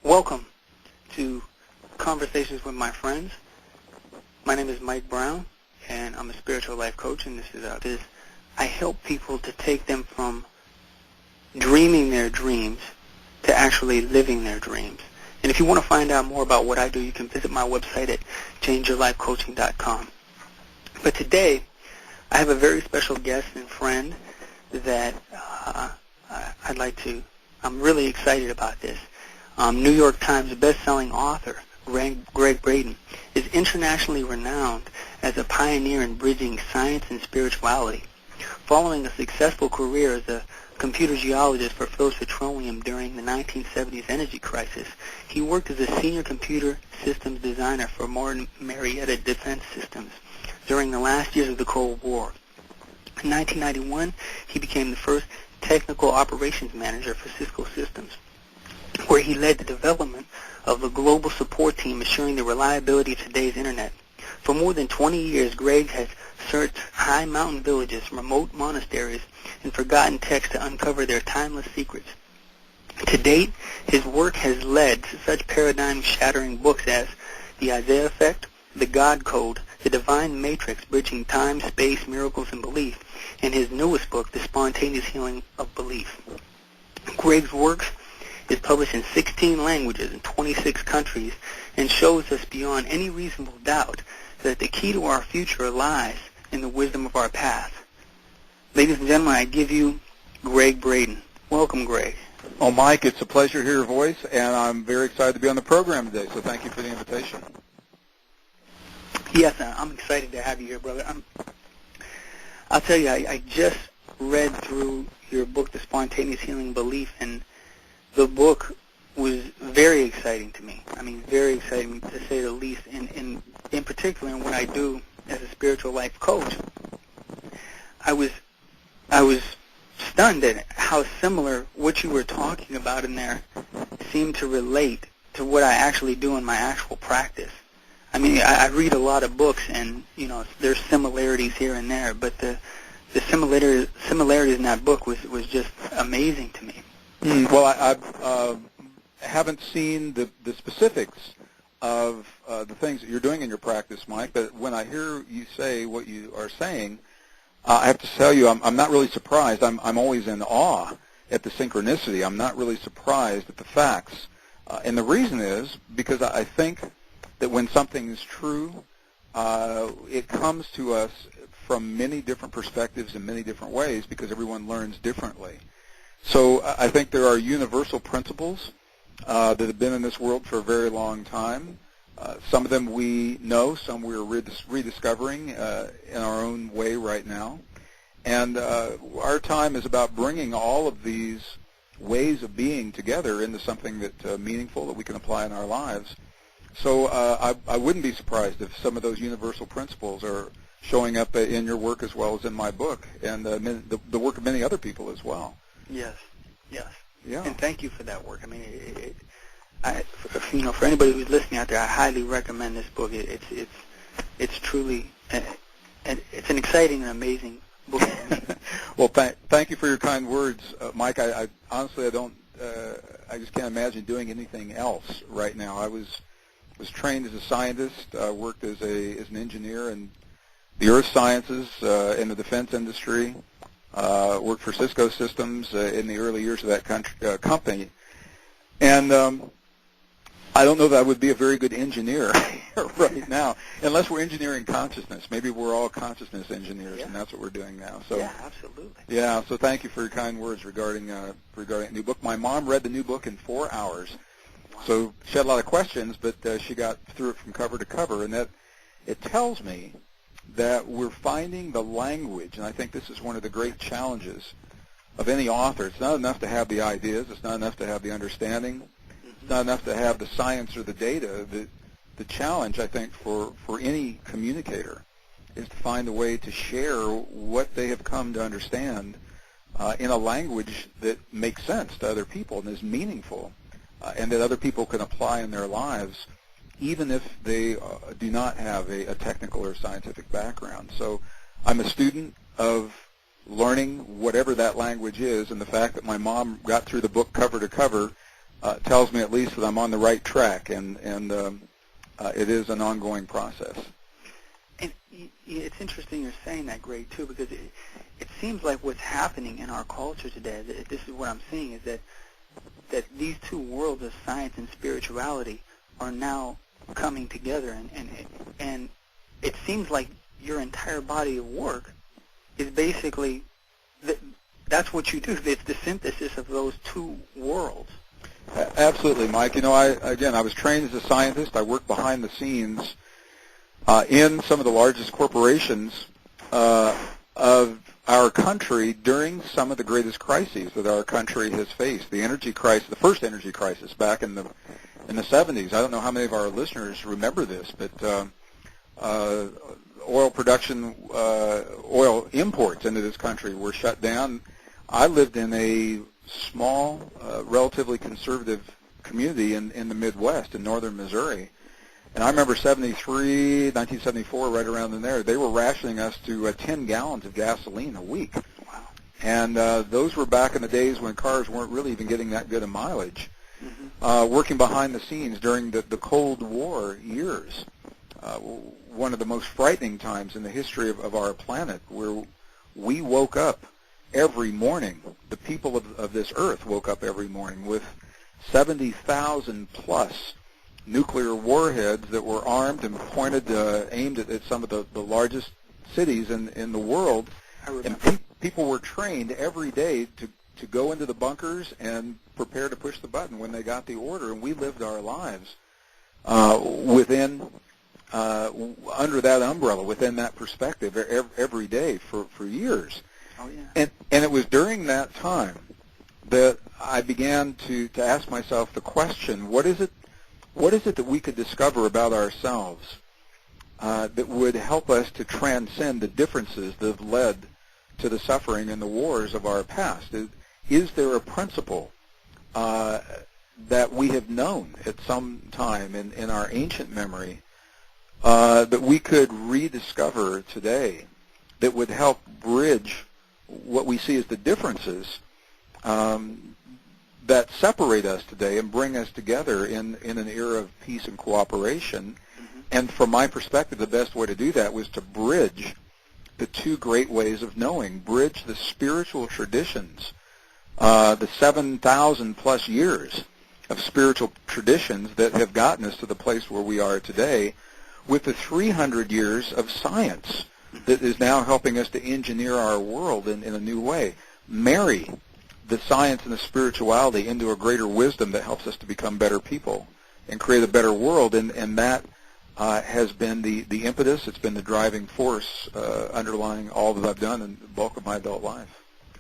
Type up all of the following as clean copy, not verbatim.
Welcome to Conversations with My Friends. My name is Mike Brown, and I'm a spiritual life coach, and I help people to take them from dreaming their dreams to actually living their dreams. And if you want to find out more about what I do, you can visit my website at changeyourlifecoaching.com. But today, I have a very special guest and friend that I'm really excited about this. New York Times best-selling author Gregg Braden is internationally renowned as a pioneer in bridging science and spirituality. Following a successful career as a computer geologist for Phillips Petroleum during the 1970s energy crisis, he worked as a senior computer systems designer for Martin Marietta Defense Systems during the last years of the Cold War. In 1991, he became the first technical operations manager for Cisco Systems, where he led the development of the global support team assuring the reliability of today's Internet. For more than 20 years, Gregg has searched high mountain villages, remote monasteries, and forgotten texts to uncover their timeless secrets. To date, his work has led to such paradigm-shattering books as The Isaiah Effect, The God Code, The Divine Matrix, Bridging Time, Space, Miracles, and Belief, and his newest book, The Spontaneous Healing of Belief. Gregg's works is published in 16 languages in 26 countries and shows us beyond any reasonable doubt that the key to our future lies in the wisdom of our past. Ladies and gentlemen, I give you Gregg Braden. Welcome, Gregg. Oh, Mike, it's a pleasure to hear your voice, and I'm very excited to be on the program today, so thank you for the invitation. Yes, I'm excited to have you here, brother. I'll tell you, I just read through your book, The Spontaneous Healing Belief, and the book was very exciting to me. I mean, very exciting to say the least. And in particular, in what I do as a spiritual life coach, I was stunned at how similar what you were talking about in there seemed to relate to what I actually do in my actual practice. I mean, I read a lot of books, and there's similarities here and there, but the similarities in that book was just amazing to me. Well, I haven't seen the specifics of the things that you're doing in your practice, Mike, but when I hear you say what you are saying, I have to tell you I'm not really surprised. I'm always in awe at the synchronicity. I'm not really surprised at the facts. And the reason is because I think that when something is true, it comes to us from many different perspectives in many different ways because everyone learns differently. So I think there are universal principles that have been in this world for a very long time. Some of them we know, some we're rediscovering in our own way right now. And our time is about bringing all of these ways of being together into something that's meaningful that we can apply in our lives. So I wouldn't be surprised if some of those universal principles are showing up in your work as well as in my book and the work of many other people as well. Yes. Yeah. And thank you for that work. I mean, for anybody who's listening out there, I highly recommend this book. It's truly, it's an exciting and amazing book. Well, thank you for your kind words, Mike. I honestly, I just can't imagine doing anything else right now. I was trained as a scientist, worked as an engineer in the earth sciences, in the defense industry. Worked for Cisco Systems in the early years of that company. And I don't know that I would be a very good engineer right now, unless we're engineering consciousness. Maybe we're all consciousness engineers, and that's what we're doing now. So, yeah, absolutely. Yeah, so thank you for your kind words regarding a new book. My mom read the new book in 4 hours. Wow. So she had a lot of questions, but she got through it from cover to cover, and that it tells me that we're finding the language, and I think this is one of the great challenges of any author. It's not enough to have the ideas. It's not enough to have the understanding. It's not enough to have the science or the data. The challenge, I think, for any communicator is to find a way to share what they have come to understand in a language that makes sense to other people and is meaningful and that other people can apply in their lives, even if they do not have a technical or scientific background. So I'm a student of learning whatever that language is, and the fact that my mom got through the book cover to cover tells me at least that I'm on the right track, and it is an ongoing process. And it's interesting you're saying that, Greg, too, because it seems like what's happening in our culture today, this is what I'm seeing, is that these two worlds of science and spirituality are now coming together, and it seems like your entire body of work is basically, that's what you do. It's the synthesis of those two worlds. Absolutely, Mike. You know, I was trained as a scientist. I worked behind the scenes in some of the largest corporations of our country during some of the greatest crises that our country has faced. The energy crisis, the first energy crisis back in the 70s. I don't know how many of our listeners remember this, but oil production, oil imports into this country were shut down. I lived in a small, relatively conservative community in the Midwest, in northern Missouri. And I remember 1974, right around in there, they were rationing us to 10 gallons of gasoline a week. Wow. And those were back in the days when cars weren't really even getting that good a mileage. Mm-hmm. Working behind the scenes during the Cold War years, one of the most frightening times in the history of our planet, where we woke up every morning, the people of this earth woke up every morning with 70,000 plus nuclear warheads that were armed and pointed, aimed at some of the largest cities in the world. And people were trained every day to go into the bunkers and prepare to push the button when they got the order. And we lived our lives within, under that umbrella, within that perspective, every day for years. Oh, yeah. And it was during that time that I began to ask myself the question: what is it that we could discover about ourselves that would help us to transcend the differences that have led to the suffering and the wars of our past? Is there a principle that we have known at some time in our ancient memory that we could rediscover today that would help bridge what we see as the differences that separate us today and bring us together in an era of peace and cooperation? Mm-hmm. And from my perspective, the best way to do that was to bridge the two great ways of knowing, bridge the spiritual traditions, the 7,000 plus years of spiritual traditions that have gotten us to the place where we are today, with the 300 years of science that is now helping us to engineer our world in a new way. Marry the science and the spirituality into a greater wisdom that helps us to become better people and create a better world, and that has been the impetus. It's been the driving force underlying all that I've done in the bulk of my adult life.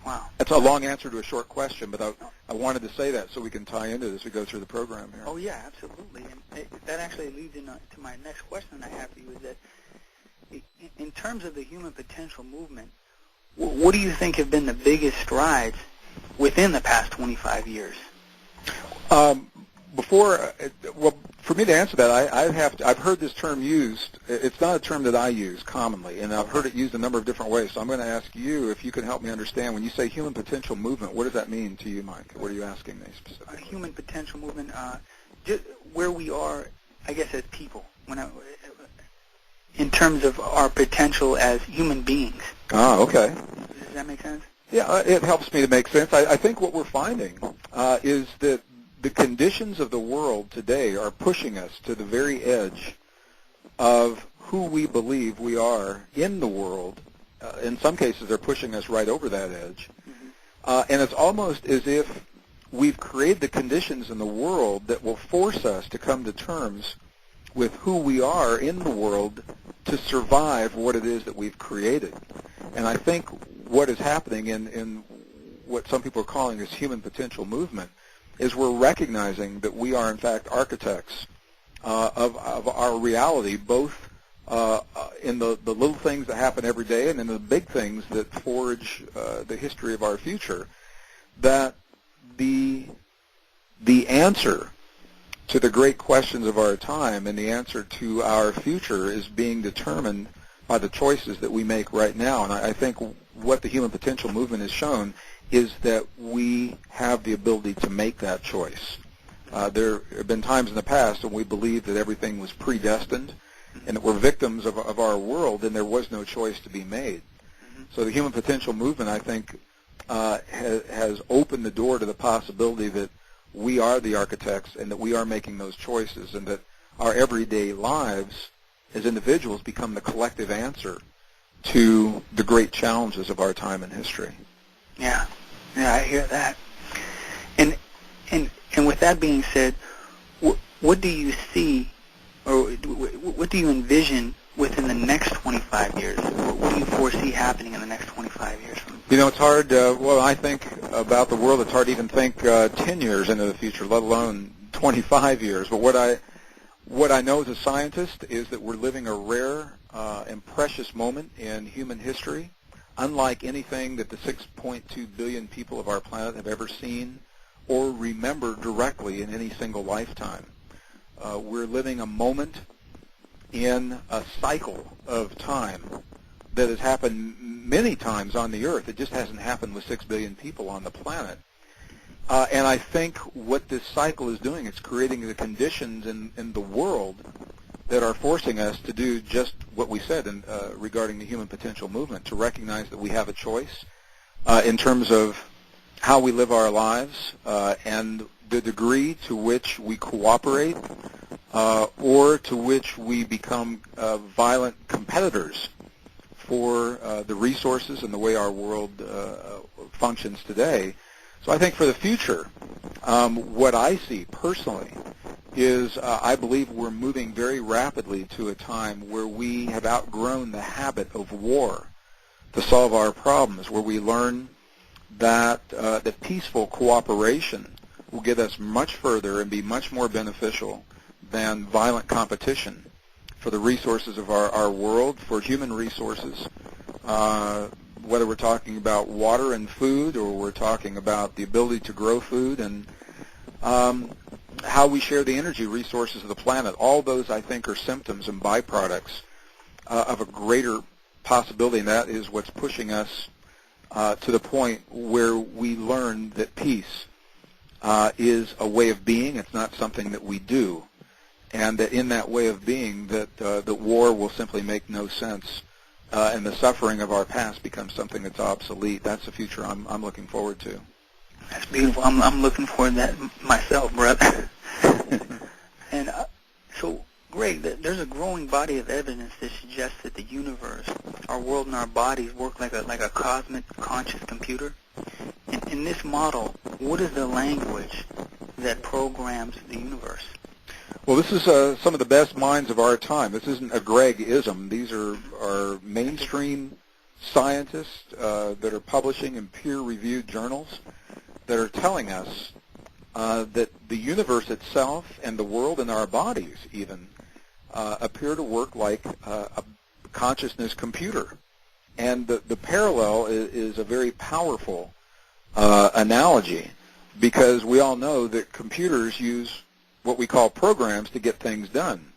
Wow. That's a long answer to a short question, but I wanted to say that so we can tie into this as we go through the program here. Oh, yeah, absolutely. And that actually leads into my next question I have for you, is that in terms of the human potential movement, what do you think have been the biggest strides within the past 25 years? For me to answer that, I've heard this term used. It's not a term that I use commonly, and I've heard it used a number of different ways. So I'm going to ask you if you can help me understand. When you say human potential movement, what does that mean to you, Mike? What are you asking me specifically? Human potential movement, just where we are, I guess, as people, in terms of our potential as human beings. Oh, okay. Does that make sense? Yeah, it helps me to make sense. I think what we're finding is that the conditions of the world today are pushing us to the very edge of who we believe we are in the world. In some cases, they're pushing us right over that edge. Mm-hmm. And it's almost as if we've created the conditions in the world that will force us to come to terms with who we are in the world to survive what it is that we've created. And I think what is happening in what some people are calling this human potential movement is we're recognizing that we are, in fact, architects of our reality, both in the little things that happen every day and in the big things that forge the history of our future, that the answer to the great questions of our time and the answer to our future is being determined by the choices that we make right now. And I think what the human potential movement has shown is that we have the ability to make that choice. There have been times in the past when we believed that everything was predestined and that we're victims of our world and there was no choice to be made. So the human potential movement, I think, has opened the door to the possibility that we are the architects and that we are making those choices and that our everyday lives as individuals become the collective answer to the great challenges of our time in history. Yeah, I hear that. And with that being said, what do you see, or what do you envision within the next 25 years? What do you foresee happening in the next 25 years? You know, it's hard. Well, I think about the world. It's hard to even think 10 years into the future, let alone 25 years. But what I know as a scientist is that we're living a rare and precious moment in human history, unlike anything that the 6.2 billion people of our planet have ever seen or remember directly in any single lifetime. We're living a moment in a cycle of time that has happened many times on the Earth. It just hasn't happened with 6 billion people on the planet. And I think what this cycle is doing, it's creating the conditions in the world that are forcing us to do just what we said regarding the human potential movement, to recognize that we have a choice in terms of how we live our lives and the degree to which we cooperate or to which we become violent competitors for the resources and the way our world functions today. So I think for the future, what I see personally is I believe we're moving very rapidly to a time where we have outgrown the habit of war to solve our problems, where we learn that peaceful cooperation will get us much further and be much more beneficial than violent competition for the resources of our world, for human resources, whether we're talking about water and food or we're talking about the ability to grow food and how we share the energy resources of the planet. All those, I think, are symptoms and byproducts of a greater possibility, and that is what's pushing us to the point where we learn that peace is a way of being. It's not something that we do. And that in that way of being, that war will simply make no sense, and the suffering of our past becomes something that's obsolete. That's the future I'm looking forward to. That's beautiful. I'm looking forward to that myself, brother. And so, Gregg, there's a growing body of evidence that suggests that the universe, our world, and our bodies work like a cosmic conscious computer. In this model, what is the language that programs the universe? Well, this is some of the best minds of our time. This isn't a Gregg-ism. These are mainstream scientists that are publishing in peer-reviewed journals that are telling us that the universe itself and the world and our bodies even appear to work like a consciousness computer. And the parallel is a very powerful analogy, because we all know that computers use what we call programs to get things done.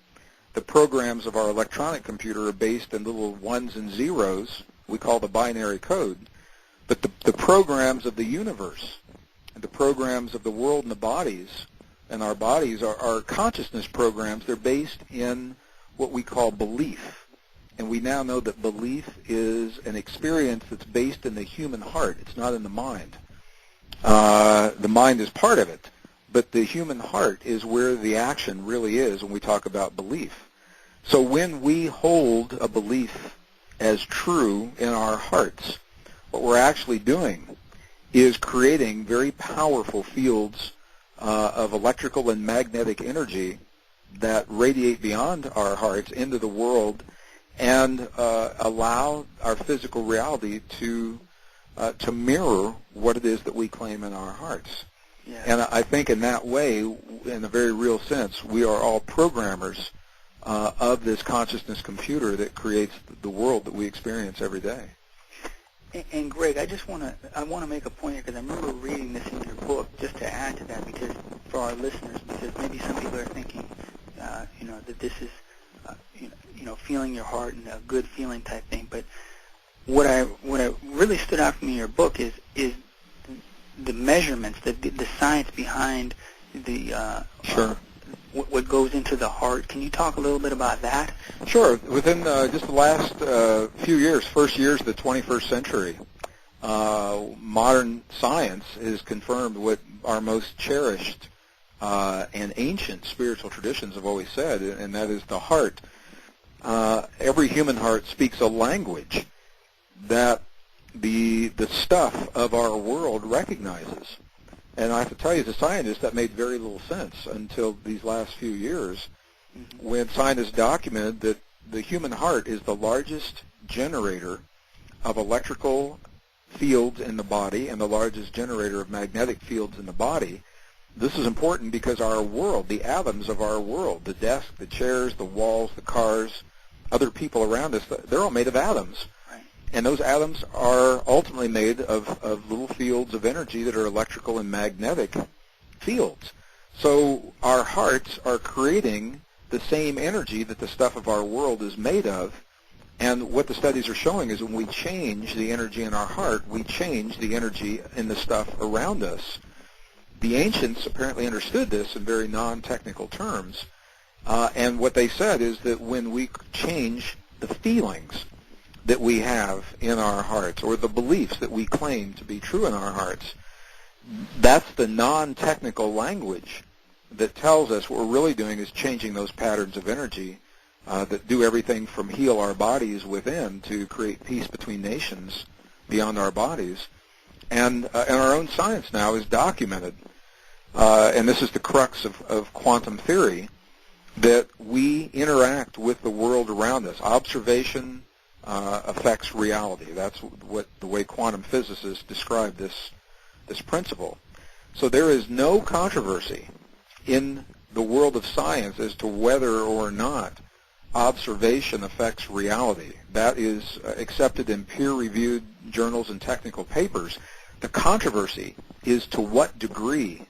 The programs of our electronic computer are based in little ones and zeros, we call the binary code. But the programs of the universe and the programs of the world and the bodies and our bodies are consciousness programs. They're based in what we call belief. And we now know that belief is an experience that's based in the human heart. It's not in the mind. The mind is part of it. But the human heart is where the action really is when we talk about belief. So when we hold a belief as true in our hearts, what we're actually doing is creating very powerful fields of electrical and magnetic energy that radiate beyond our hearts into the world and allow our physical reality to mirror what it is that we claim in our hearts. Yeah. And I think in that way, in a very real sense, we are all programmers of this consciousness computer that creates the world that we experience every day. And Gregg, I want to make a point here, because I remember reading this in your book, just to add to that, because for our listeners, because maybe some people are thinking, that this is, feeling your heart and a good feeling type thing. But what I really stood out from in your book is the measurements, the science behind Sure. What goes into the heart. Can you talk a little bit about that? Sure. Within just the last few years, first years of the 21st century, modern science has confirmed what our most cherished and ancient spiritual traditions have always said, and that is the heart. Every human heart speaks a language that the stuff of our world recognizes. And I have to tell you, as a scientist, that made very little sense until these last few years, when scientists documented that the human heart is the largest generator of electrical fields in the body and the largest generator of magnetic fields in the body. This is important because our world, the atoms of our world, the desk, the chairs, the walls, the cars, other people around us, they're all made of atoms. And those atoms are ultimately made of little fields of energy that are electrical and magnetic fields. So our hearts are creating the same energy that the stuff of our world is made of. And what the studies are showing is when we change the energy in our heart, we change the energy in the stuff around us. The ancients apparently understood this in very non-technical terms. And what they said is that when we change the feelings that we have in our hearts, or the beliefs that we claim to be true in our hearts, that's the non-technical language that tells us what we're really doing is changing those patterns of energy that do everything from heal our bodies within to create peace between nations beyond our bodies. And our own science now is documented, and this is the crux of quantum theory, that we interact with the world around us. Observation affects reality. That's what the way quantum physicists describe this principle. So there is no controversy in the world of science as to whether or not observation affects reality. That is accepted in peer-reviewed journals and technical papers. The controversy is to what degree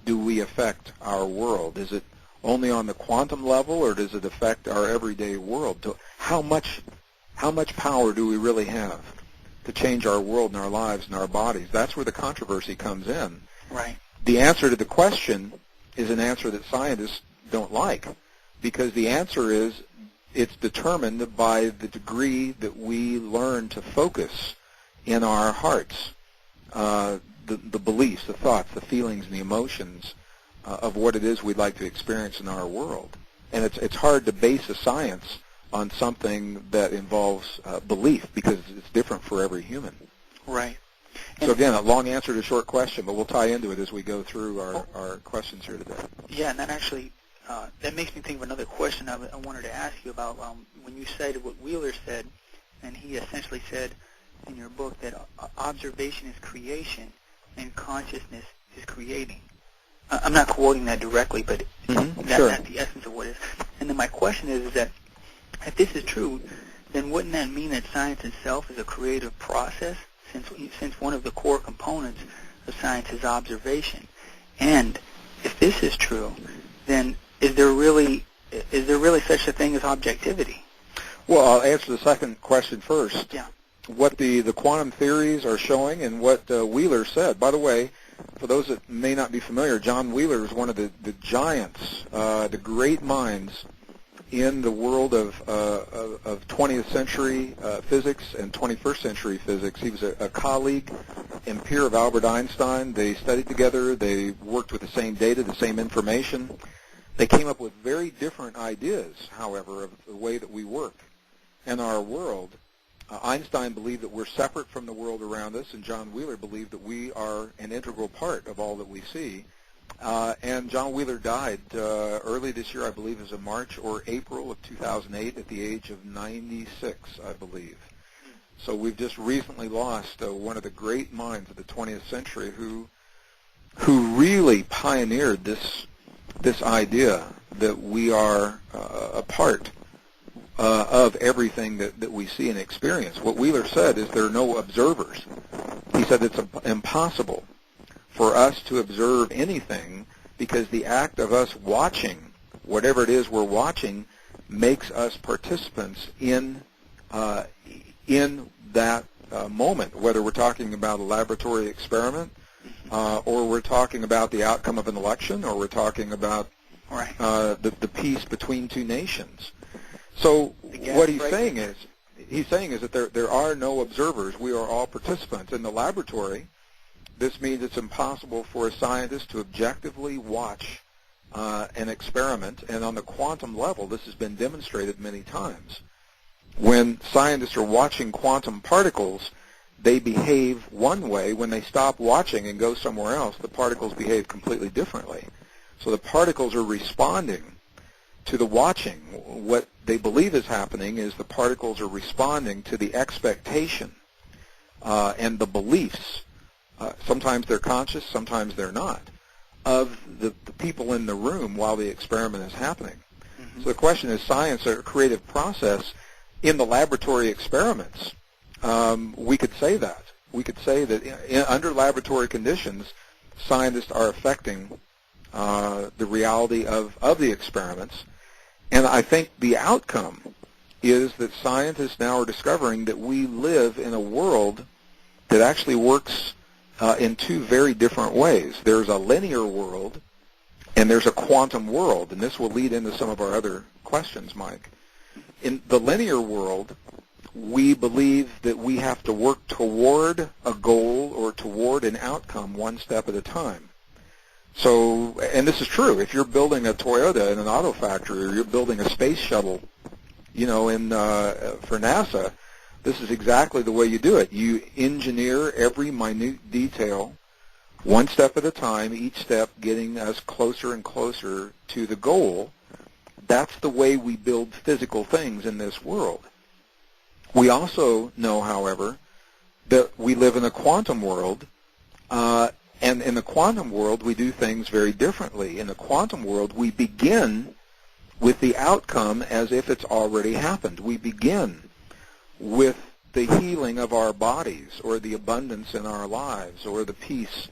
do we affect our world? Is it only on the quantum level, or does it affect our everyday world? How much power do we really have to change our world and our lives and our bodies? That's where the controversy comes in. Right. The answer to the question is an answer that scientists don't like, because the answer is it's determined by the degree that we learn to focus in our hearts, the beliefs, the thoughts, the feelings, and the emotions of what it is we'd like to experience in our world. And it's hard to base a science on something that involves belief, because it's different for every human. Right. So again, a long answer to a short question, but we'll tie into it as we go through our questions here today. Yeah, and that actually, that makes me think of another question I wanted to ask you about. When you cited what Wheeler said, and he essentially said in your book that observation is creation and consciousness is creating. I'm not quoting that directly, but that's the essence of what it is. And then my question is that if this is true, then wouldn't that mean that science itself is a creative process, since one of the core components of science is observation? And if this is true, then is there really such a thing as objectivity? Well, I'll answer the second question first. Yeah. What the quantum theories are showing and what Wheeler said. By the way, for those that may not be familiar, John Wheeler is one of the giants, the great minds in the world of 20th century physics and 21st century physics. He was a colleague and peer of Albert Einstein. They studied together. They worked with the same data, the same information. They came up with very different ideas, however, of the way that we work in our world. Einstein believed that we're separate from the world around us, and John Wheeler believed that we are an integral part of all that we see. And John Wheeler died early this year, I believe it was in March or April of 2008 at the age of 96, I believe. So we've just recently lost one of the great minds of the 20th century who really pioneered this idea that we are a part of everything that we see and experience. What Wheeler said is there are no observers. He said it's impossible for us to observe anything because the act of us watching, whatever it is we're watching, makes us participants in that moment, whether we're talking about a laboratory experiment or we're talking about the outcome of an election, or we're talking about the peace between two nations. So what he's saying is that there are no observers. We are all participants. In the laboratory, this means it's impossible for a scientist to objectively watch an experiment, and on the quantum level, this has been demonstrated many times. When scientists are watching quantum particles, they behave one way. When they stop watching and go somewhere else, the particles behave completely differently. So the particles are responding to the watching. What they believe is happening is the particles are responding to the expectation and the beliefs. Sometimes they're conscious, sometimes they're not, of the people in the room while the experiment is happening. Mm-hmm. So the question is, science, a creative process in the laboratory experiments. We could say that. We could say that under laboratory conditions, scientists are affecting the reality of the experiments. And I think the outcome is that scientists now are discovering that we live in a world that actually works in two very different ways. There's a linear world, and there's a quantum world, and this will lead into some of our other questions, Mike. In the linear world, we believe that we have to work toward a goal or toward an outcome one step at a time. So, and this is true, if you're building a Toyota in an auto factory, or you're building a space shuttle, for NASA, this is exactly the way you do it. You engineer every minute detail one step at a time, each step getting us closer and closer to the goal. That's the way we build physical things in this world. We also know, however, that we live in a quantum world, and in the quantum world we do things very differently. In the quantum world, we begin with the outcome as if it's already happened. We begin with the healing of our bodies, or the abundance in our lives, or the peace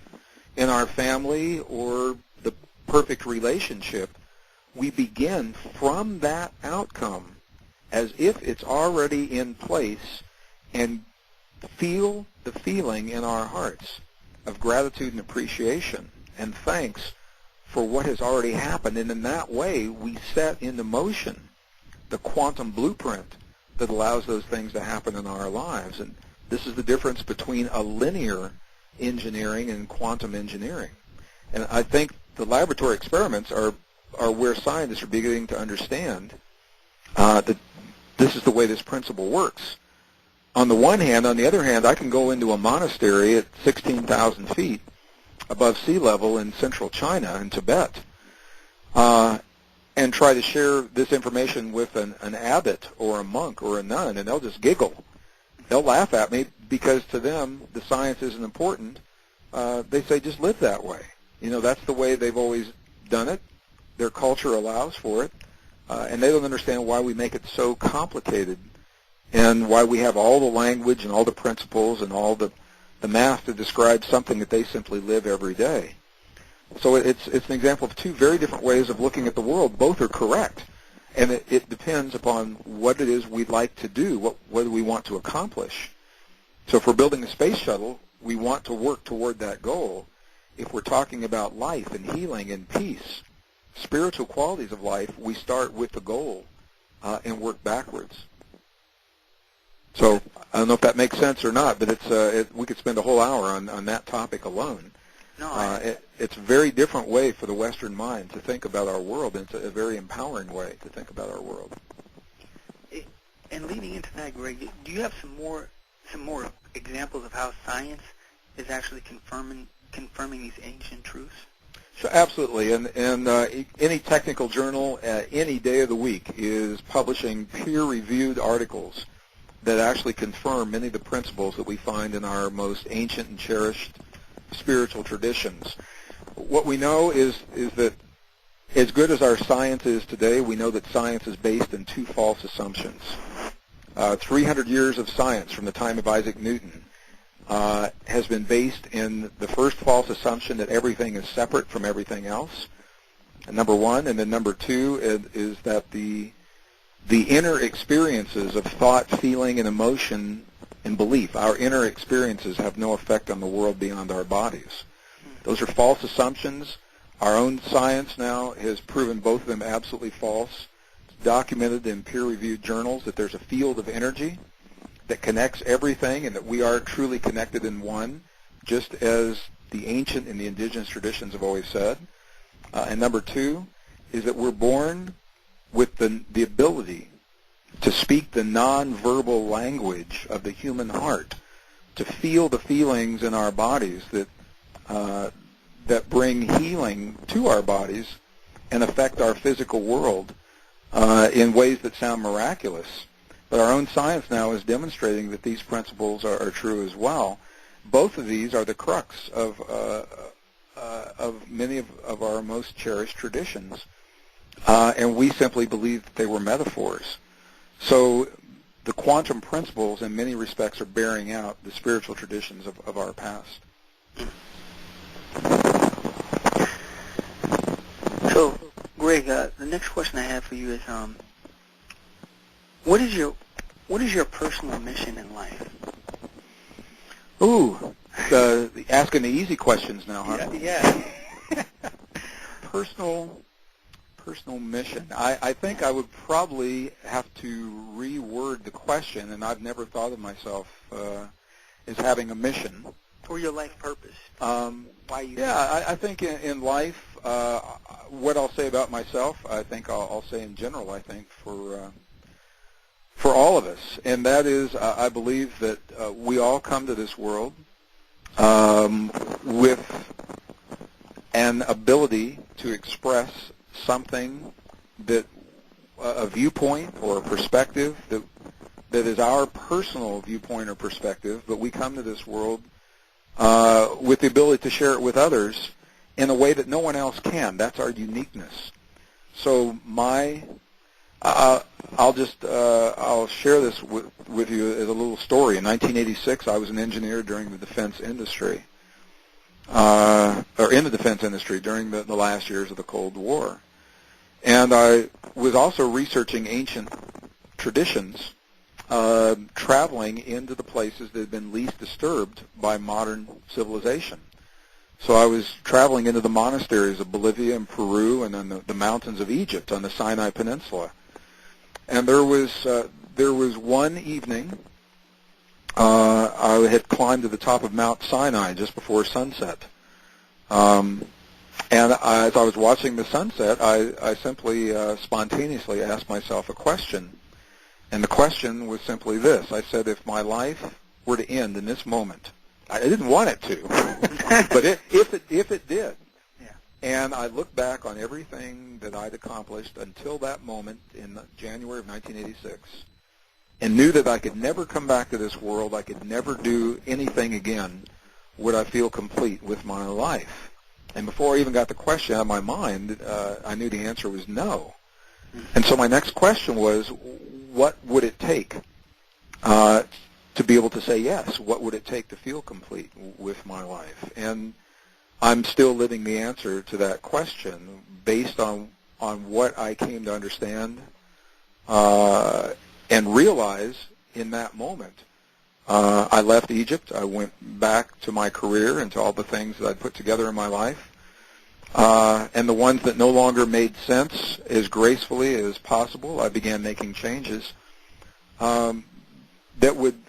in our family, or the perfect relationship. We begin from that outcome as if it's already in place, and feel the feeling in our hearts of gratitude and appreciation and thanks for what has already happened. And in that way, we set into motion the quantum blueprint that allows those things to happen in our lives. And this is the difference between a linear engineering and quantum engineering. And I think the laboratory experiments are where scientists are beginning to understand that this is the way this principle works. On the one hand, on the other hand, I can go into a monastery at 16,000 feet above sea level in central China, in Tibet, and try to share this information with an abbot or a monk or a nun, and they'll just giggle. They'll laugh at me because to them the science isn't important. They say, just live that way. That's the way they've always done it. Their culture allows for it, and they don't understand why we make it so complicated, and why we have all the language and all the principles and all the math to describe something that they simply live every day. So it's an example of two very different ways of looking at the world. Both are correct, and it depends upon what it is we'd like to do, what do we want to accomplish. So if we're building a space shuttle, we want to work toward that goal. If we're talking about life and healing and peace, spiritual qualities of life, we start with the goal and work backwards. So I don't know if that makes sense or not, but we could spend a whole hour on that topic alone. No, it's a very different way for the Western mind to think about our world, and it's a very empowering way to think about our world. And leading into that, Greg, do you have some more examples of how science is actually confirming these ancient truths? So absolutely, and any technical journal any day of the week is publishing peer-reviewed articles that actually confirm many of the principles that we find in our most ancient and cherished spiritual traditions. What we know is that as good as our science is today, we know that science is based in two false assumptions. 300 years of science from the time of Isaac Newton has been based in the first false assumption that everything is separate from everything else, number one, and then number two is that the inner experiences of thought, feeling, and emotion and belief, our inner experiences have no effect on the world beyond our bodies. Those are false assumptions. Our own science now has proven both of them absolutely false. It's documented in peer-reviewed journals that there's a field of energy that connects everything and that we are truly connected in one, just as the ancient and the indigenous traditions have always said. And number two is that we're born with the ability to speak the nonverbal language of the human heart, to feel the feelings in our bodies that bring healing to our bodies and affect our physical world in ways that sound miraculous. But our own science now is demonstrating that these principles are true as well. Both of these are the crux of many of our most cherished traditions, and we simply believe that they were metaphors. So the quantum principles in many respects are bearing out the spiritual traditions of our past. So, Gregg, the next question I have for you is, what is your personal mission in life? Ooh, asking the easy questions now, huh? Yeah. Personal mission. I think I would probably have to reword the question, and I've never thought of myself as having a mission. Or your life purpose. Why you? Yeah, I think in life, what I'll say about myself, I think I'll say in general, I think for all of us, and that is, I believe that we all come to this world with an ability to express something that a viewpoint or a perspective that is our personal viewpoint or perspective, but we come to this world with the ability to share it with others in a way that no one else can. That's our uniqueness. So I'll share this with you as a little story. In 1986, I was an engineer during the defense industry, or in the defense industry during the last years of the Cold War. And I was also researching ancient traditions, traveling into the places that had been least disturbed by modern civilization. So I was traveling into the monasteries of Bolivia and Peru and then the mountains of Egypt on the Sinai Peninsula. And there was one evening, I had climbed to the top of Mount Sinai just before sunset. And as I was watching the sunset, I simply spontaneously asked myself a question. And the question was simply this. I said, if my life were to end in this moment, I didn't want it to, but if it did, yeah. And I looked back on everything that I'd accomplished until that moment in January of 1986, and knew that I could never come back to this world, I could never do anything again, would I feel complete with my life? And before I even got the question out of my mind, I knew the answer was no. And so my next question was, what would it take to be able to say yes? What would it take to feel complete with my life? And I'm still living the answer to that question based on what I came to understand and realize in that moment. I left Egypt. I went back to my career and to all the things that I'd put together in my life. And the ones that no longer made sense as gracefully as possible, I began making changes that would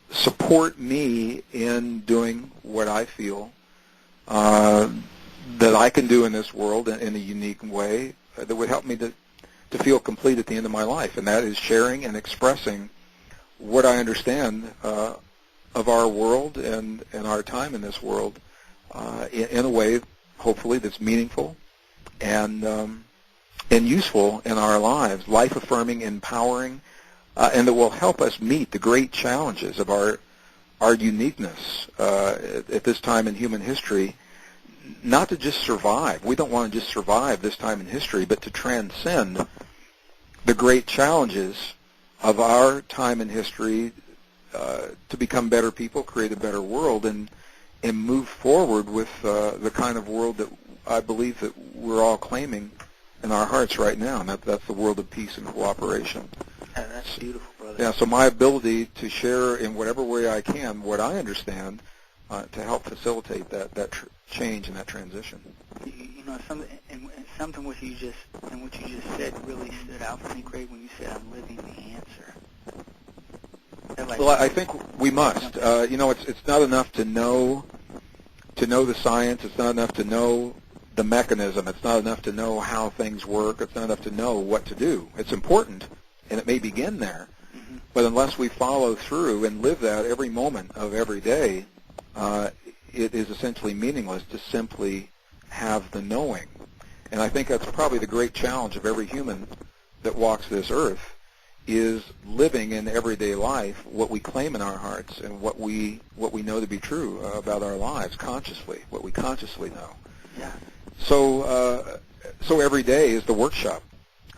support me in doing what I feel that I can do in this world in a unique way that would help me to feel complete at the end of my life. And that is sharing and expressing what I understand of our world and our time in this world in a way, hopefully, that's meaningful and useful in our lives, life-affirming, empowering, and that will help us meet the great challenges of our uniqueness at this time in human history, not to just survive. We don't want to just survive this time in history, but to transcend the great challenges of our time in history to become better people, create a better world, and move forward with the kind of world that I believe that we're all claiming in our hearts right now, and that's the world of peace and cooperation. That's beautiful, brother. Yeah, so my ability to share in whatever way I can what I understand to help facilitate that change and that transition. Something what you just said really stood out for me, Gregg, when you said, "I'm living the answer." Well, I think we must. It's not enough to know the science. It's not enough to know the mechanism. It's not enough to know how things work. It's not enough to know what to do. It's important, and it may begin there, but unless we follow through and live that every moment of every day, it is essentially meaningless to simply have the knowing. And I think that's probably the great challenge of every human that walks this earth, is living in everyday life what we claim in our hearts and what we know to be true about our lives consciously, what we consciously know. Yeah. So every day is the workshop.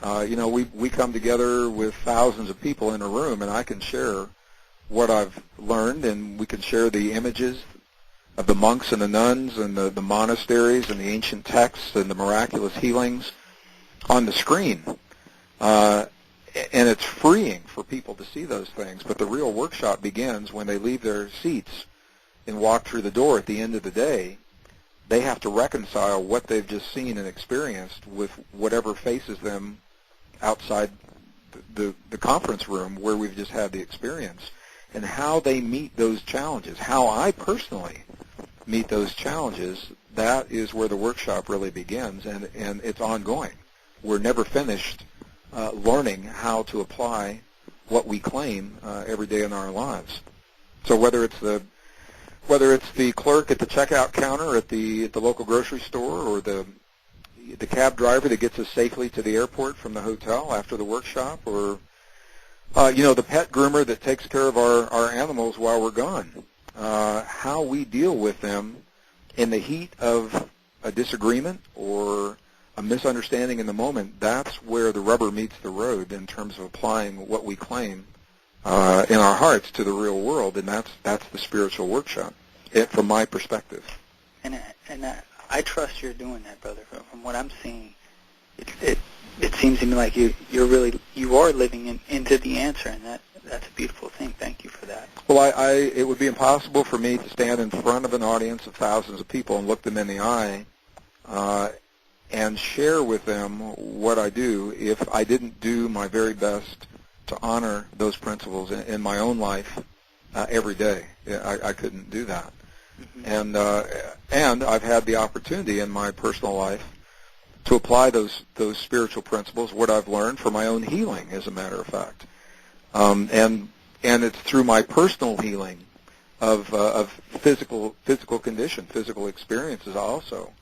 We come together with thousands of people in a room, and I can share what I've learned, and we can share the images of the monks and the nuns and the monasteries and the ancient texts and the miraculous healings on the screen. And it's freeing for people to see those things, but the real workshop begins when they leave their seats and walk through the door at the end of the day. They have to reconcile what they've just seen and experienced with whatever faces them outside the conference room where we've just had the experience, and how they meet those challenges, how I personally meet those challenges. That is where the workshop really begins, and it's ongoing. We're never finished learning how to apply what we claim every day in our lives. So whether it's the clerk at the checkout counter at the local grocery store, or the cab driver that gets us safely to the airport from the hotel after the workshop, or the pet groomer that takes care of our animals while we're gone, how we deal with them in the heat of a disagreement or a misunderstanding in the moment, that's where the rubber meets the road in terms of applying what we claim in our hearts to the real world, and that's the spiritual workshop, from my perspective. And I trust you're doing that, brother. From what I'm seeing, it seems to me like you are living into the answer, and that's a beautiful thing. Thank you for that. Well, it would be impossible for me to stand in front of an audience of thousands of people and look them in the eye and share with them what I do if I didn't do my very best to honor those principles in my own life every day. I couldn't do that. Mm-hmm. And I've had the opportunity in my personal life to apply those spiritual principles, what I've learned, for my own healing, as a matter of fact. And it's through my personal healing of physical condition, physical experiences also,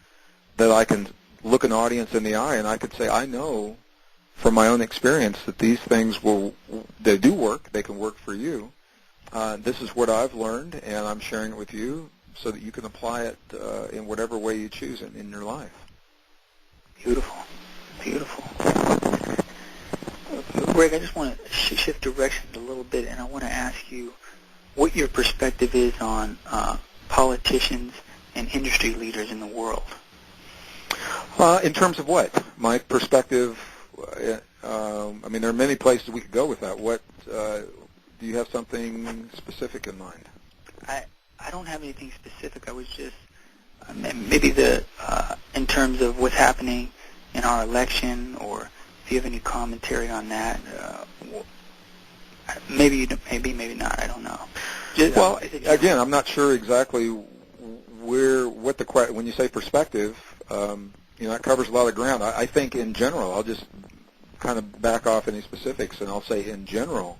that I can look an audience in the eye and I could say, I know from my own experience that these things they do work. They can work for you. This is what I've learned, and I'm sharing it with you so that you can apply it in whatever way you choose in your life. Beautiful. Beautiful. Gregg, I just want to shift directions a little bit, and I want to ask you what your perspective is on politicians and industry leaders in the world. In terms of what? My perspective, there are many places we could go with that. What, do you have something specific in mind? I don't have anything specific. I was just, maybe in terms of what's happening in our election, or if you have any commentary on that. Maybe maybe not. I don't know. Well, again, I'm not sure exactly when you say perspective, that covers a lot of ground. I think in general, I'll just kind of back off any specifics, and I'll say in general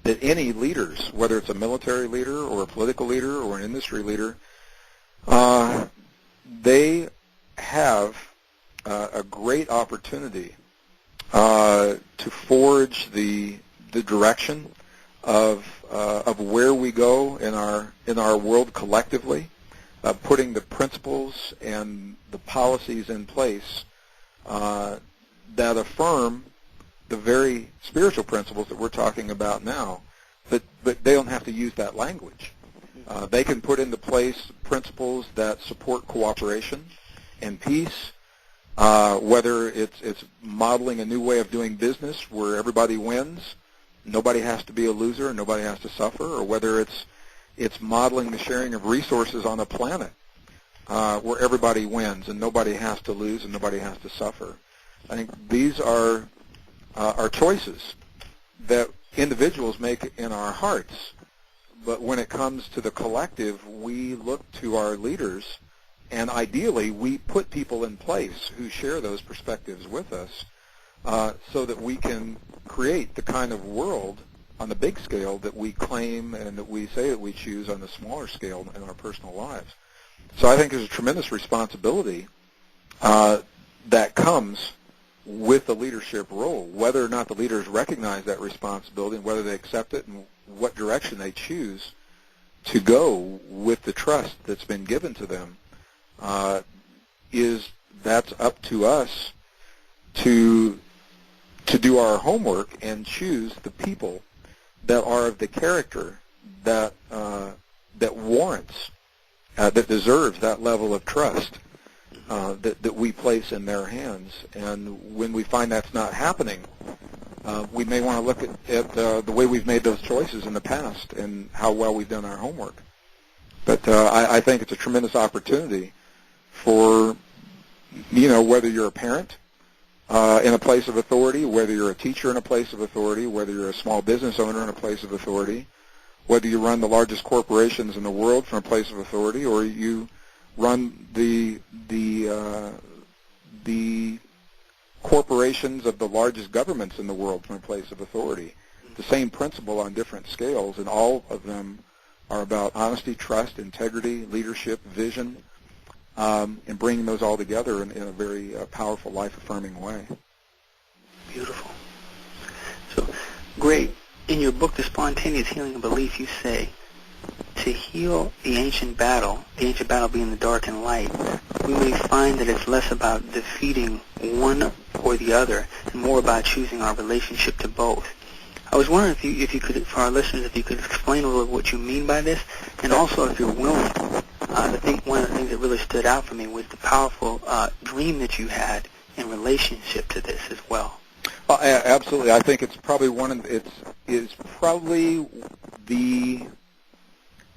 that any leaders, whether it's a military leader or a political leader or an industry leader, they have a great opportunity to forge the direction of where we go in our world collectively, putting the principles and the policies in place that affirm the very spiritual principles that we're talking about now, but they don't have to use that language. They can put into place principles that support cooperation and peace, whether it's modeling a new way of doing business where everybody wins, nobody has to be a loser, nobody has to suffer, or whether it's It's modeling the sharing of resources on a planet where everybody wins and nobody has to lose and nobody has to suffer. I think these are choices that individuals make in our hearts, but when it comes to the collective, we look to our leaders, and ideally we put people in place who share those perspectives with us so that we can create the kind of world on the big scale that we claim and that we say that we choose on the smaller scale in our personal lives. So I think there's a tremendous responsibility that comes with the leadership role, whether or not the leaders recognize that responsibility and whether they accept it and what direction they choose to go with the trust that's been given to them, that's up to us to do our homework and choose the people that are of the character that warrants, that deserves that level of trust that we place in their hands. And when we find that's not happening, we may want to look at the way we've made those choices in the past and how well we've done our homework. But I think it's a tremendous opportunity for, whether you're a parent in a place of authority, whether you're a teacher in a place of authority, whether you're a small business owner in a place of authority, whether you run the largest corporations in the world from a place of authority, or you run the corporations of the largest governments in the world from a place of authority. The same principle on different scales, and all of them are about honesty, trust, integrity, leadership, vision, and bringing those all together in a very powerful, life-affirming way. Beautiful. So, Gregg, in your book, The Spontaneous Healing of Belief, you say, to heal the ancient battle being the dark and light, we may find that it's less about defeating one or the other and more about choosing our relationship to both. I was wondering if you could, for our listeners, if you could explain a little what you mean by this, and also if you're willing. I think one of the things that really stood out for me was the powerful dream that you had in relationship to this as well. Absolutely. I think it's probably probably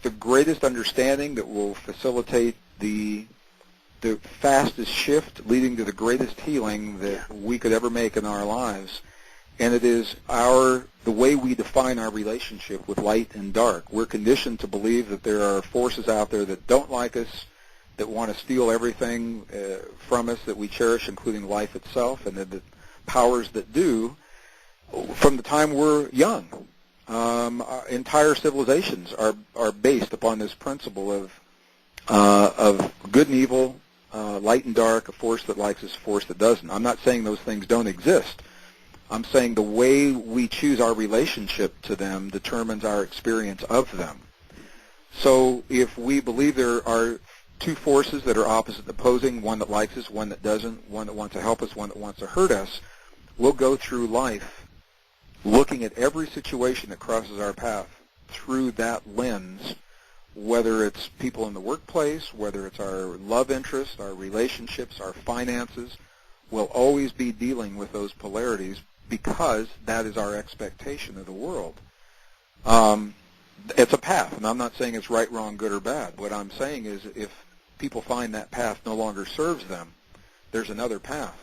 the greatest understanding that will facilitate the fastest shift leading to the greatest healing that we could ever make in our lives. And it is the way we define our relationship with light and dark. We're conditioned to believe that there are forces out there that don't like us, that want to steal everything from us that we cherish, including life itself, and the powers that do. From the time we're young, our entire civilizations are based upon this principle of good and evil, light and dark, a force that likes us, a force that doesn't. I'm not saying those things don't exist. I'm saying the way we choose our relationship to them determines our experience of them. So if we believe there are two forces that are opposite opposing, one that likes us, one that doesn't, one that wants to help us, one that wants to hurt us, we'll go through life looking at every situation that crosses our path through that lens, whether it's people in the workplace, whether it's our love interests, our relationships, our finances. We'll always be dealing with those polarities because that is our expectation of the world. It's a path, and I'm not saying it's right, wrong, good, or bad. What I'm saying is if people find that path no longer serves them, there's another path.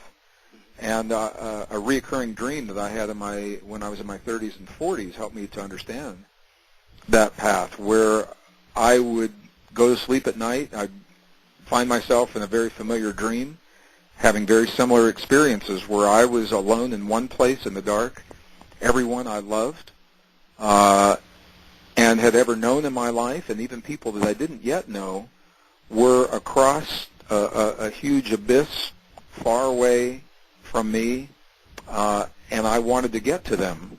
And a reoccurring dream that I had when I was in my 30s and 40s helped me to understand that path, where I would go to sleep at night. I'd find myself in a very familiar dream, having very similar experiences where I was alone in one place in the dark. Everyone I loved and had ever known in my life, and even people that I didn't yet know, were across a huge abyss far away from me, and I wanted to get to them,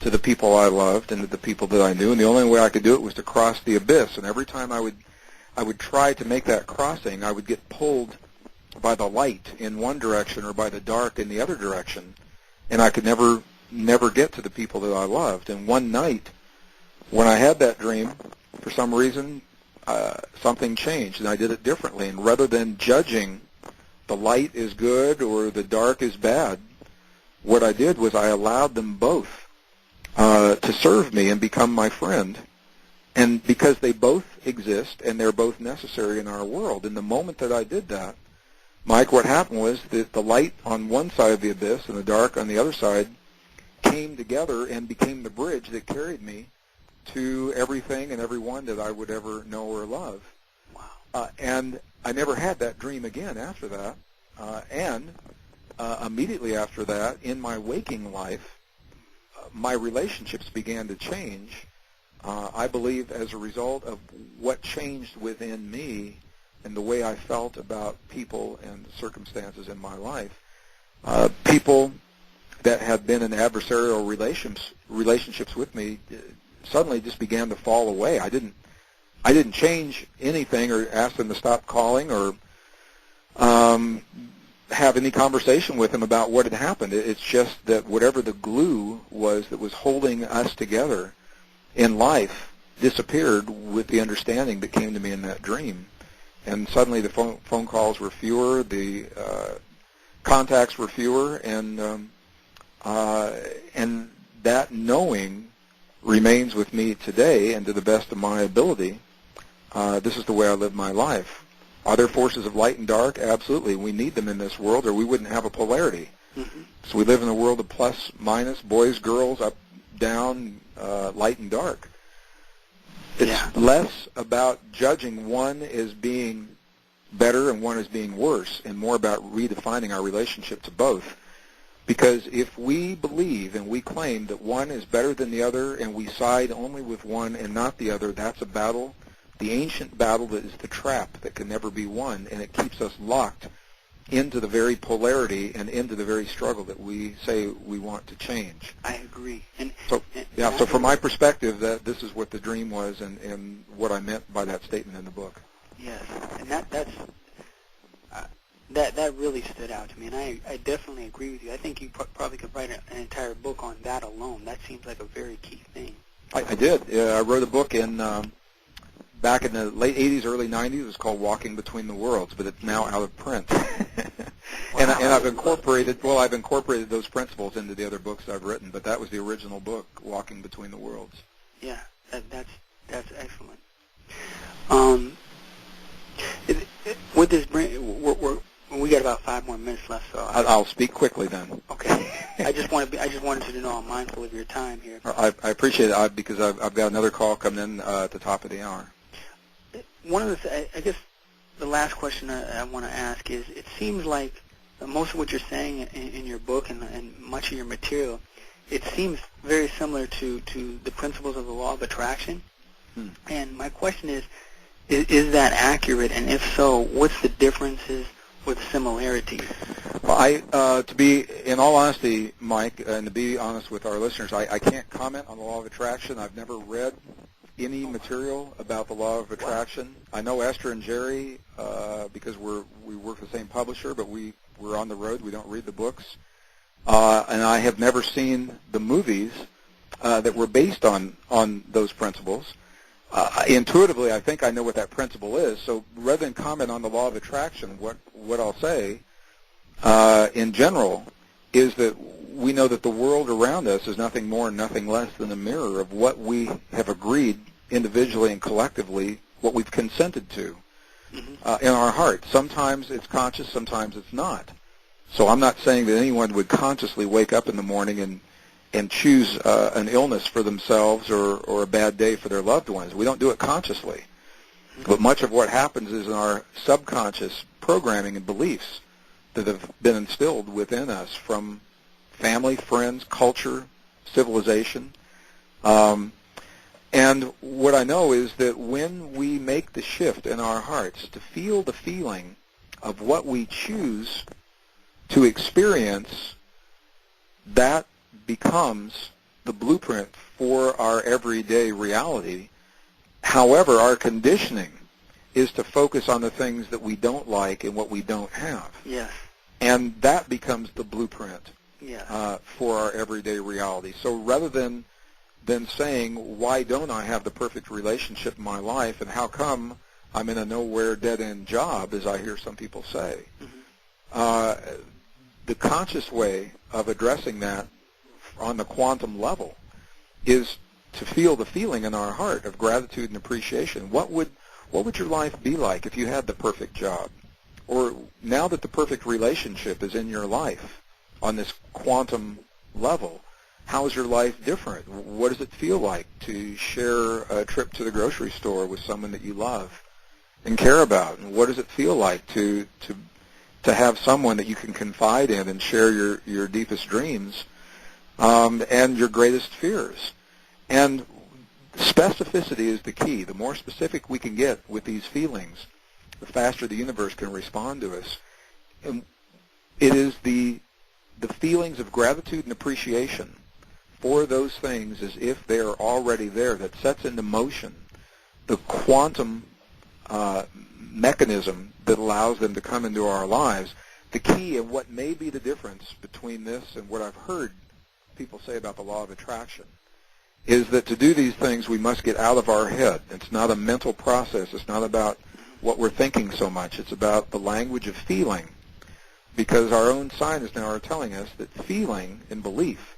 to the people I loved and to the people that I knew, and the only way I could do it was to cross the abyss. And every time I would try to make that crossing, I would get pulled by the light in one direction or by the dark in the other direction, and I could never get to the people that I loved. And one night, when I had that dream, for some reason, something changed, and I did it differently. And rather than judging the light is good or the dark is bad, what I did was I allowed them both to serve me and become my friend. And because they both exist and they're both necessary in our world. And the moment that I did that, Mike, what happened was that the light on one side of the abyss and the dark on the other side came together and became the bridge that carried me to everything and everyone that I would ever know or love. Wow. And I never had that dream again after that. Immediately after that, in my waking life, my relationships began to change. I believe as a result of what changed within me and the way I felt about people and circumstances in my life. People that had been in adversarial relationships with me suddenly just began to fall away. I didn't change anything or ask them to stop calling or have any conversation with them about what had happened. It's just that whatever the glue was that was holding us together in life disappeared with the understanding that came to me in that dream. And suddenly the phone calls were fewer, the contacts were fewer, and that knowing remains with me today, and to the best of my ability, this is the way I live my life. Are there forces of light and dark? Absolutely. We need them in this world, or we wouldn't have a polarity. Mm-hmm. So we live in a world of plus, minus, boys, girls, up, down, light and dark. It's less about judging one as being better and one as being worse, and more about redefining our relationship to both. Because if we believe and we claim that one is better than the other and we side only with one and not the other, that's a battle, the ancient battle that is the trap that can never be won, and it keeps us locked into the very polarity and into the very struggle that we say we want to change. I agree. So from my perspective, this is what the dream was and what I meant by that statement in the book. Yes, and that really stood out to me, and I definitely agree with you. I think you probably could write an entire book on that alone. That seems like a very key thing. I did. I wrote a book back in the late 80s, early 90s. It was called Walking Between the Worlds, but it's now out of print. And I've incorporated those principles into the other books I've written, but that was the original book, Walking Between the Worlds. Yeah, that's excellent. With this, we got about 5 more minutes left, so I'll speak quickly then. Okay. I just wanted you to know I'm mindful of your time here. I appreciate it because I've got another call coming in at the top of the hour. One of I guess the last question I want to ask is: it seems like most of what you're saying in your book and much of your material, it seems very similar to the principles of the law of attraction. And my question is that accurate? And if so, what's the differences with similarities? Well, to be, in all honesty, Mike, and to be honest with our listeners, I can't comment on the law of attraction. I've never read any material about the law of attraction. I know Esther and Jerry because we work for the same publisher, but we're on the road. We don't read the books. And I have never seen the movies that were based on those principles. Intuitively, I think I know what that principle is. So rather than comment on the law of attraction, what I'll say in general is that we know that the world around us is nothing more and nothing less than a mirror of what we have agreed individually and collectively, what we've consented to in our heart. Sometimes it's conscious, sometimes it's not. So I'm not saying that anyone would consciously wake up in the morning and choose an illness for themselves or a bad day for their loved ones. We don't do it consciously. But much of what happens is in our subconscious programming and beliefs that have been instilled within us from family, friends, culture, civilization. And what I know is that when we make the shift in our hearts to feel the feeling of what we choose to experience, that becomes the blueprint for our everyday reality. However, our conditioning is to focus on the things that we don't like and what we don't have. Yes. And that becomes the blueprint yes. For our everyday reality. So rather than saying, why don't I have the perfect relationship in my life and how come I'm in a nowhere dead-end job, as I hear some people say, the conscious way of addressing that on the quantum level is to feel the feeling in our heart of gratitude and appreciation. What would your life be like if you had the perfect job? Or now that the perfect relationship is in your life on this quantum level, how is your life different? What does it feel like to share a trip to the grocery store with someone that you love and care about? And what does it feel like to have someone that you can confide in and share your deepest dreams and your greatest fears? And specificity is the key. The more specific we can get with these feelings, the faster the universe can respond to us. And it is the feelings of gratitude and appreciation for those things as if they are already there that sets into motion the quantum mechanism that allows them to come into our lives. The key and what may be the difference between this and what I've heard people say about the law of attraction is that to do these things we must get out of our head. It's not a mental process. It's not about what we're thinking so much. It's about the language of feeling, because our own scientists now are telling us that feeling and belief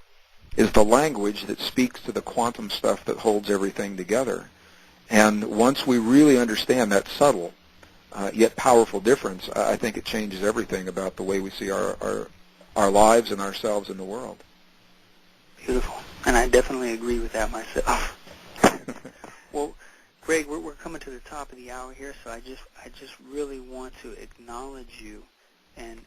is the language that speaks to the quantum stuff that holds everything together. And once we really understand that subtle yet powerful difference, I think it changes everything about the way we see our lives and ourselves in the world. Beautiful. And I definitely agree with that myself. Well, Gregg, we're coming to the top of the hour here, so I just really want to acknowledge you and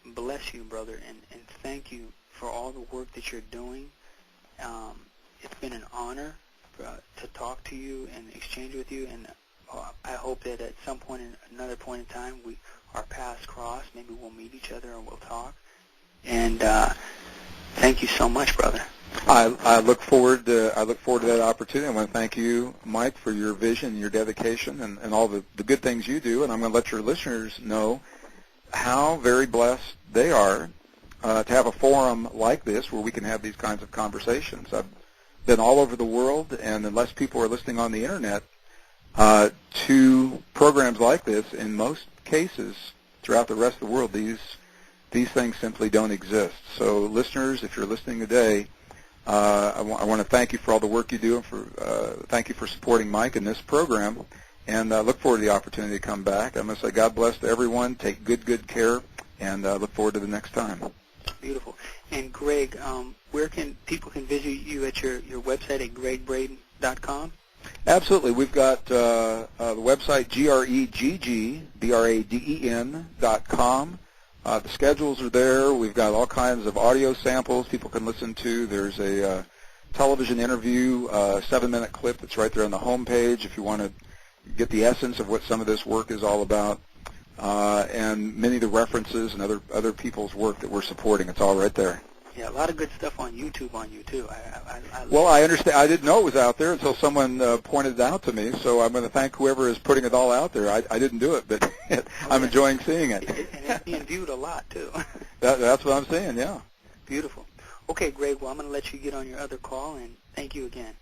bless you, brother, and thank you for all the work that you're doing. It's been an honor to talk to you and exchange with you, and I hope that at some point, another point in time, our paths cross. Maybe we'll meet each other and we'll talk. And thank you so much, brother. I look forward to that opportunity. I want to thank you, Mike, for your vision and your dedication and all the good things you do. And I'm going to let your listeners know how very blessed they are to have a forum like this where we can have these kinds of conversations. I've been all over the world, and unless people are listening on the Internet to programs like this, in most cases throughout the rest of the world, these things simply don't exist. So listeners, if you're listening today, I want to thank you for all the work you do, and thank you for supporting Mike in this program, and I look forward to the opportunity to come back. I must say God bless to everyone. Take good care, and look forward to the next time. Beautiful. And Gregg, where can people visit you at your website at greggbraden.com? Absolutely. We've got the website greggbraden.com. The schedules are there. We've got all kinds of audio samples people can listen to. There's a television interview, 7-minute clip that's right there on the home page if you want to get the essence of what some of this work is all about. And many of the references and other people's work that we're supporting. It's all right there. Yeah, a lot of good stuff on YouTube on you, too. Well, I understand. I didn't know it was out there until someone pointed it out to me, so I'm going to thank whoever is putting it all out there. I didn't do it, but I'm enjoying seeing it. And it's being viewed a lot, too. That's what I'm saying, yeah. Beautiful. Okay, Gregg, well, I'm going to let you get on your other call, and thank you again.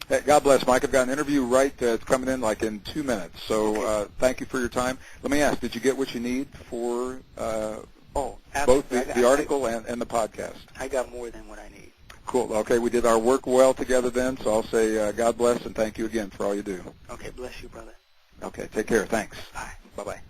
Hey, God bless, Mike. I've got an interview it's coming in like in 2 minutes, so thank you for your time. Let me ask, did you get what you need for both the article and the podcast? I got more than what I need. Cool. Okay, we did our work well together then, so I'll say God bless and thank you again for all you do. Okay, bless you, brother. Okay, take care. Thanks. Bye. Bye-bye.